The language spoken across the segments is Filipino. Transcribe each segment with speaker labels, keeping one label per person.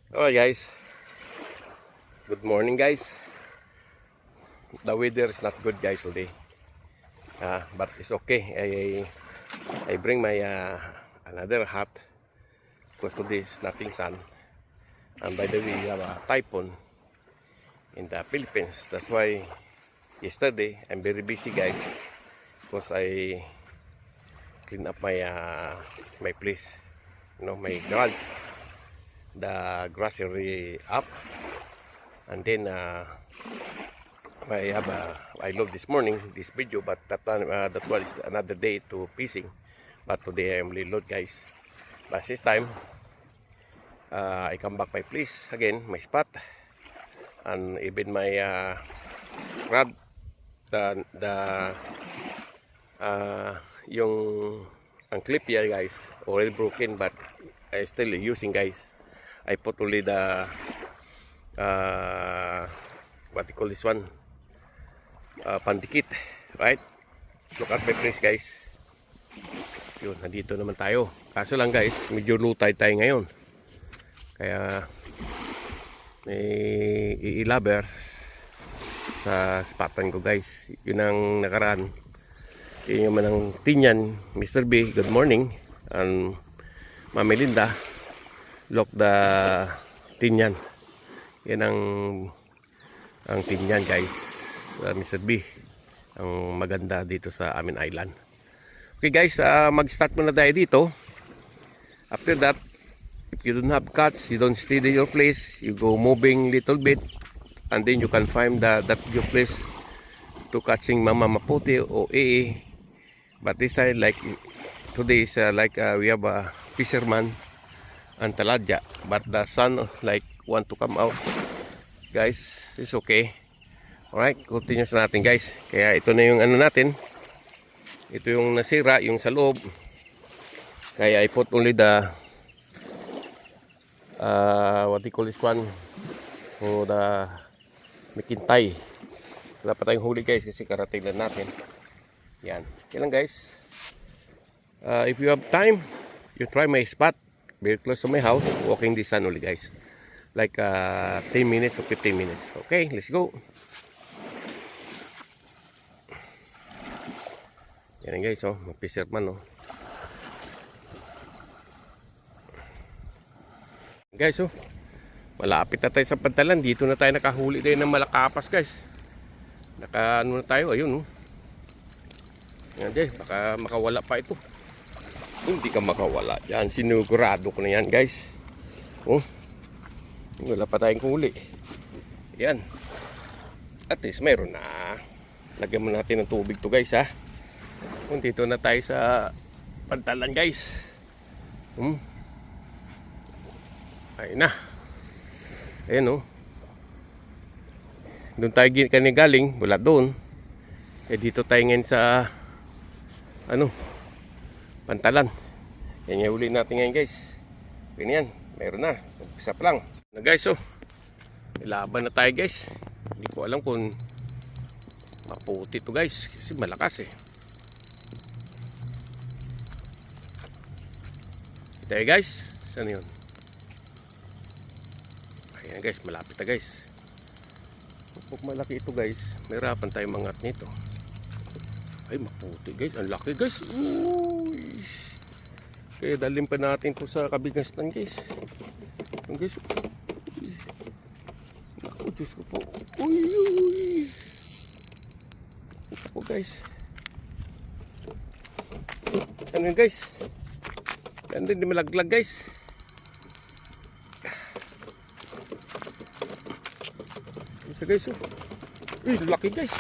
Speaker 1: Alright guys, good morning guys. The weather is not good guys today, but it's okay. I bring my another hat because today is nothing sun. And by the way, we have a typhoon in the Philippines. That's why yesterday I'm very busy guys because I clean up my place, my garage. The grass already up, and then I love this morning this video, but that was another day to fishing. But today I am really load guys. But this time I come back my place again, my spot, and even my rod, the yung ang clip here guys already broken, but I still using guys. I put only the what you call this one, pandikit, right? Look at my place guys. Yun, nandito naman tayo. Kaso lang guys, medyo low tide tayo ngayon. Kaya may iilaber sa spotan ko guys. Yun ang nakaraan. Yun yung manang Tinyan, Mr. B, good morning. And Mami Linda, look the Tinyan. Yan ang Tinyan guys, Mr. B, ang maganda dito sa amin island. Okay guys, mag-start muna tayo dito. After that, if you don't have catch, you don't stay in your place, you go moving little bit, and then you can find that your place to catching mama maputi or ee. But this time, like today is we have a fisherman and taladya, but the sun like want to come out guys. It's okay. Alright, continuous natin guys. Kaya ito na yung ano natin, ito yung nasira, yung sa loob. Kaya I put only the what you call this one, o the mikintay. Wala pa tayong huli guys kasi karating lang natin. Yan, yan lang guys. If you have time, you try my spot very close to my house, walking the sun only guys, like 10 minutes or 15 minutes. Okay, let's go. Yan guys, oh, mag-fisherman, oh. Guys, oh, malapit na tayo sa pantalan. Dito na tayo nakahuli tayo ng malakapas guys. Ano na tayo, ayun, oh. Yan guys, baka makawala pa ito. Hindi ka makawala yan, sinugurado ko na yan guys. Oh, wala pa tayong huli. Yan, at least meron na. Lagyan mo natin ng tubig to guys ha. Kung dito na tayo sa pantalan guys. Ayun na. Ayun oh. Doon tayo galing, wala doon. Eh dito tayo ngayon sa pantalan. Yan yung huli natin ngayon guys. Ganyan, meron na. Umpisa pa lang na guys, oh. Ilaban na tayo guys. Hindi ko alam kung maputi to guys kasi malakas eh. Tayo guys, saan yun? Ayan guys, malapit na guys. Pag malaki ito guys, mahirapan tayo mangat nito. Ay, maputi guys, ang laki guys. Uy. Kaya dalhin pa natin ito sa kabigastan guys. Ang guys, naku, Diyos ko po. Uy, uy. Ako guys. Ano yun guys? Yan din, di malaglag guys. Isa guys, oh. Uy, laki guys.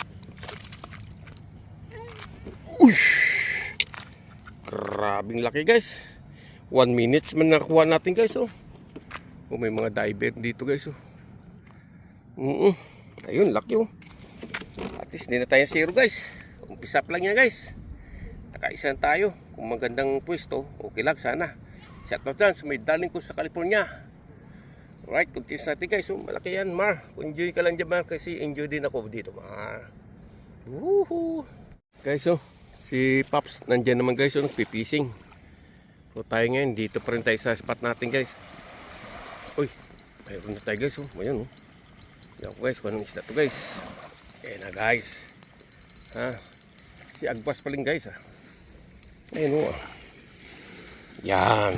Speaker 1: Ush! Grabing laki guys. 1 minute man nakuha natin guys, oh. Oh, may mga diver dito guys, oh. Ayun, laki, oh. At least hindi na tayo zero guys. Umpisa pa lang yan guys. Nakaisa tayo. Kung magandang pwesto, okay lang sana. Shoutout dyan sa may daling ko sa California. Alright, continuous natin guys, oh. Malaki yan, Mar. Enjoy ka lang dyan, Mar, kasi enjoy din ako dito, Mar. Woohoo! Guys, oh, si Pops nandyan naman guys, oh, nagpipising. So tayo ngayon, dito pa rin tayo sa spot natin guys. Uy, Mayroon na tayo guys. Oh. Ayan oh. Yan ko guys. Anong isda to guys. Ayan na guys. Ha? Si Agpas paling guys ha. Ayan oh. Yan.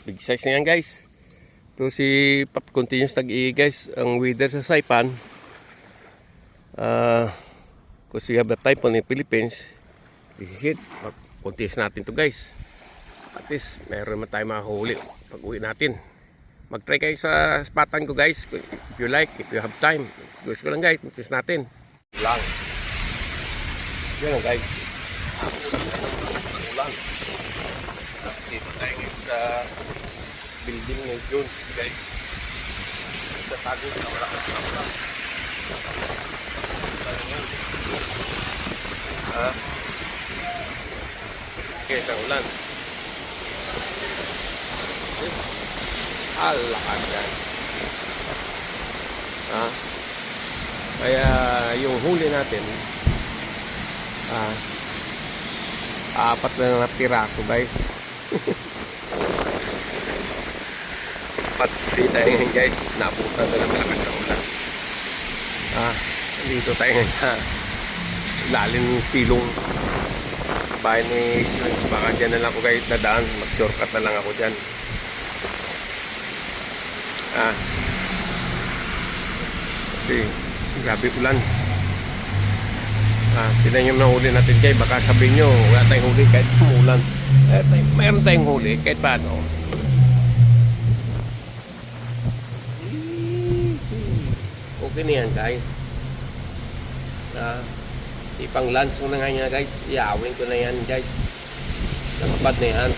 Speaker 1: Big size na yan guys. Ito si Pap continuous nag-i guys. Ang weather sa Saipan. Because we have the typhoon in Philippines. This is it. Continuous natin to guys. At least meron naman tayo makahuli pag uwi natin. Mag-try kayo sa spatan ko guys. If you like, if you have time. Gusto ko lang guys. Continuous natin. Lang. Yan lang guys. Ulan. Dito tayo guys sa building ng Jones guys. Sa tago na malakas na ulan. Okay, sa ulan. Alakas guys. Kaya yung huli natin apat na piraso guys. Pati tayo ngayon guys, naputan na ng malakas na ulan. Dito tayo ngayon sa lalim ng silong bahay ni Silence. Baka dyan na lang ako guys nadaan, mag shortcut na lang ako dyan. Kasi grabe ulan. Tinan nyo na huli natin guys. Baka sabihin nyo wala tayong huli kahit umulan. Mayroon tayong huli kahit paano. Okay na yan guys. Ipang lunch mo na nga niya guys. Iawin ko na yan guys. Nakabad na yan.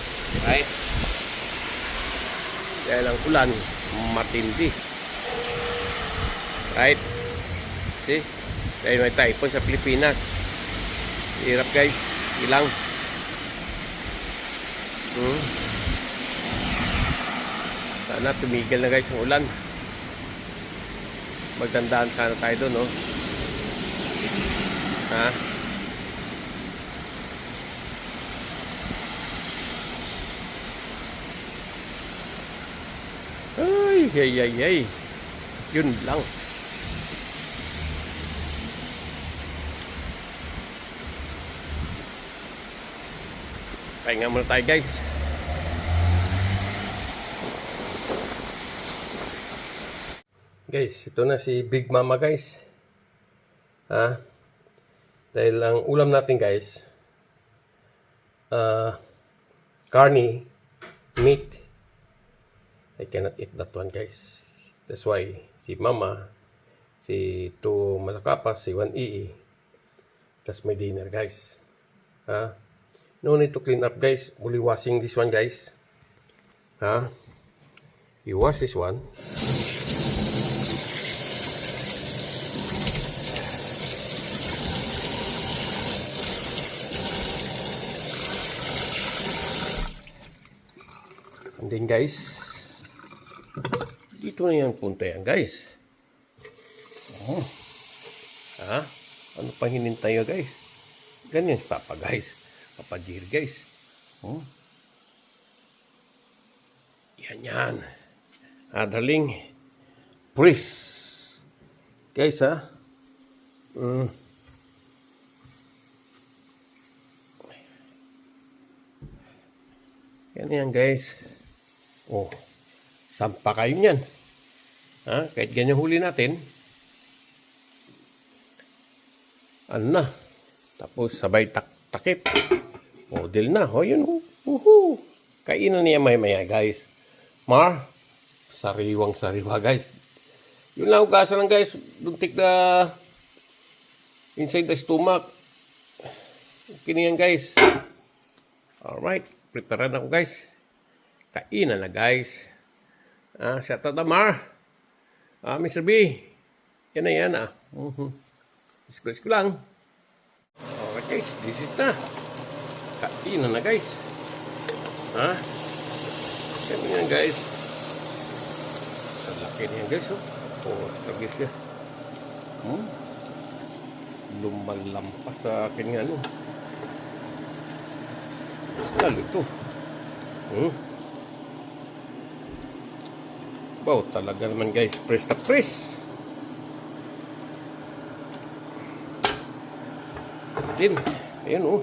Speaker 1: Right? Dahil ang ulan matindi. Right? See? Dahil may typhoon sa Pilipinas. Hirap guys. Ilang. Sana tumigil na guys ang ulan. Magdandaan sana tayo doon, no? Ay. Yun lang. Pahinga muna tayo guys. Guys, ito na si Big Mama guys. Dahil ang ulam natin guys, carne, meat. I cannot eat that one guys. That's why si Mama, si 2 Malakapas, si 1 Ii. That's my dinner guys. No need to clean up guys. Only washing this one guys. You wash this one. And then guys, dito na yan punta yan guys. Ano pang hinintay nyo guys? Ganyan si Papa guys. Papa Jir guys. Yan. Darling. Priest. Guys Yan guys. Sampa kayo niyan. Kahit ganyan huli natin. Ano na. Tapos sabay takip. Deal na. Yun. Kainan niya maya guys. Sariwang-sariwa guys. Yun lang ugasan lang guys. Don't take the inside the stomach. Okay na yan guys. Alright. Prepare na ako guys. Kainan na guys. Shout out to Mar. Mr. B. Yan na yan Squeeze ko lang. Alright guys. This is na. Kainan na guys. Yan yan guys. Ang laki niyan guys. Tagis ka. Lumalampas sa akin nga lalo ito. Wow, talaga naman guys, press na press. Din, ayan oh.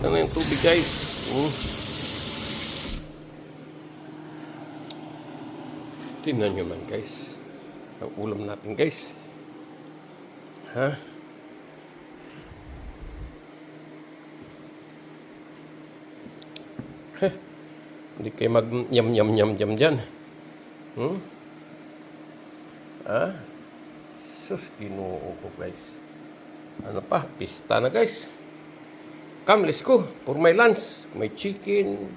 Speaker 1: Sana yung tubig guys. Tingnan nyo man guys. Ang ulam natin guys. Ha? Heh. Hindi kayo mag-yam-yam-yam-yam dyan. Ha? Sus, ginoo ko guys. Ano pa? Pista na guys. Come, let's go. For my lunch. May chicken.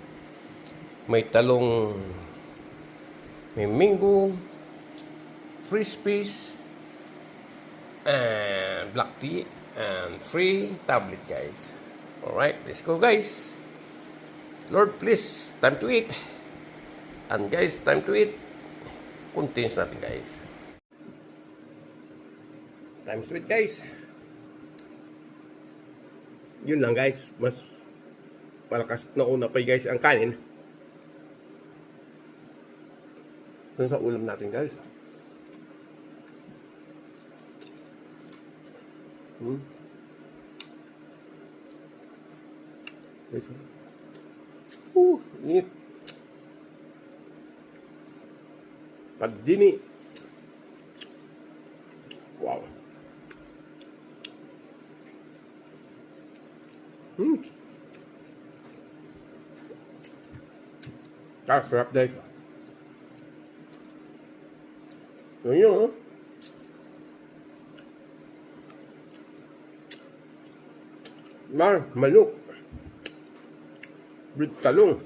Speaker 1: May talong. May minggo. Frispies. And black tea. And free tablet guys. Alright, let's go guys. Lord, please, time to eat. And guys, time to eat. Contains natin guys. Time to eat guys. Yun lang guys. Mas malakas na una pa guys ang kanin. Dun sa ulam natin guys. Guys. Init. Pagdini. Wow. Sarap guys. Yun. Manok. With talong.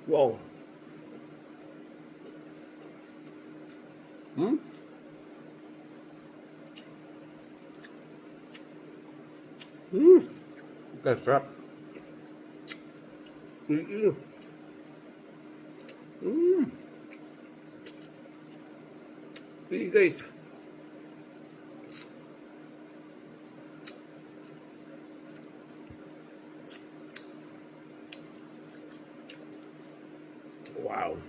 Speaker 1: Wow. Sarap. Hey guys. Wow.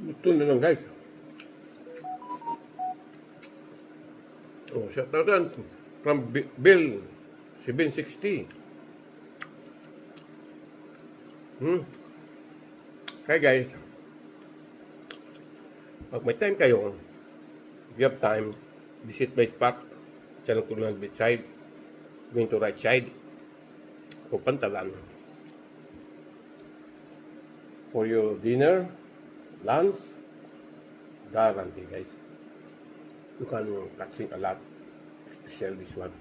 Speaker 1: Ito na lang guys. Oh, shout out from Bill 760. Hi guys. Pag may time kayo, if you have time, visit my spot. Channel ko lang beach side. Going to right side. O Pantalan. For your dinner, lunch, guarantee guys. You can catching a lot. Especially this one.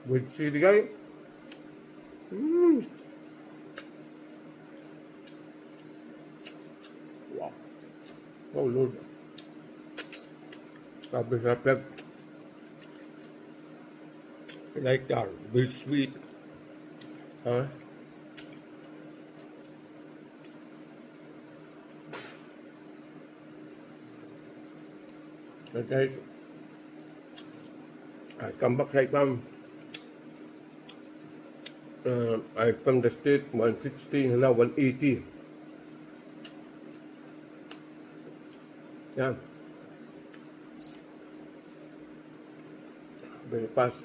Speaker 1: With chili guys. Wow. Oh Lord. Sabi. Like that. Very sweet. Huh? Okay. I come back right now. I from the state 160 now 180. Yeah. Very fast.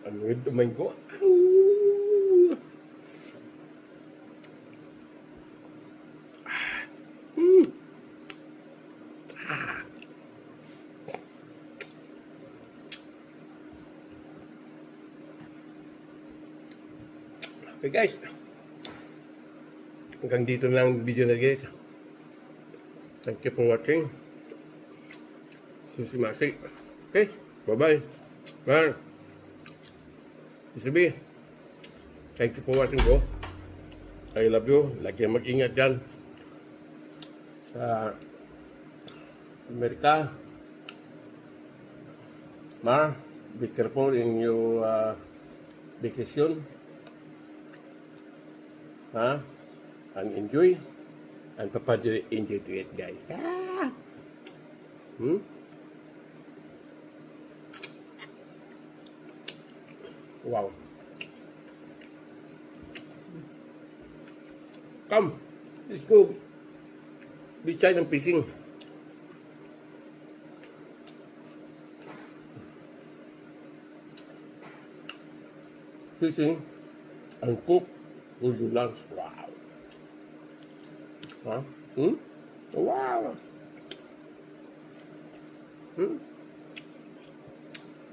Speaker 1: And with the mango. Okay guys, hanggang dito na lang video na guys. Thank you for watching. Susimasi. Okay, bye bye. Bye. Isabi, thank you for watching bro. I love you. Lagi mag-ingat dyan sa Amerika. Ma, be careful in your vacation. And enjoy. And Papa enjoy to it, guys. Wow. Come, let's go. Beside ng fishing. Fishing and cook with your lunch. Wow. Wow.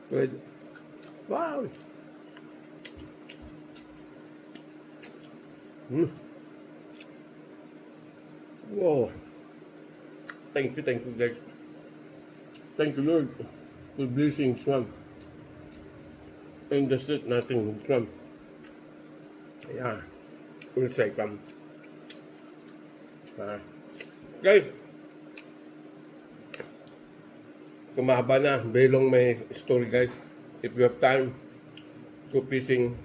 Speaker 1: Good. Wow. Wow. Thank you guys. Thank you Lord for blessing Swam. And the street natin Swam. Ayan. Ulsay pam. Guys, kumahaba na. Belong may story guys. If you have time, go fishing.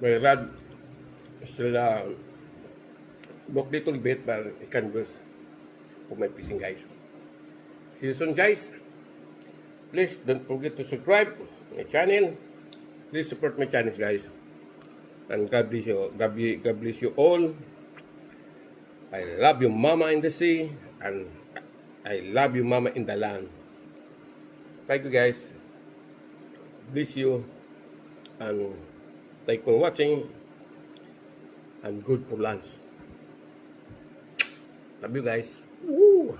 Speaker 1: May rod. Sila walk little bit but it can go for my fishing guys. See you soon guys. Please don't forget to subscribe my channel. Please support my channel guys. And God bless you. God bless you all. I love you mama in the sea. And I love you mama in the land. Thank you guys. Bless you. And thank you for watching. And good for lunch. Love you guys. Woo!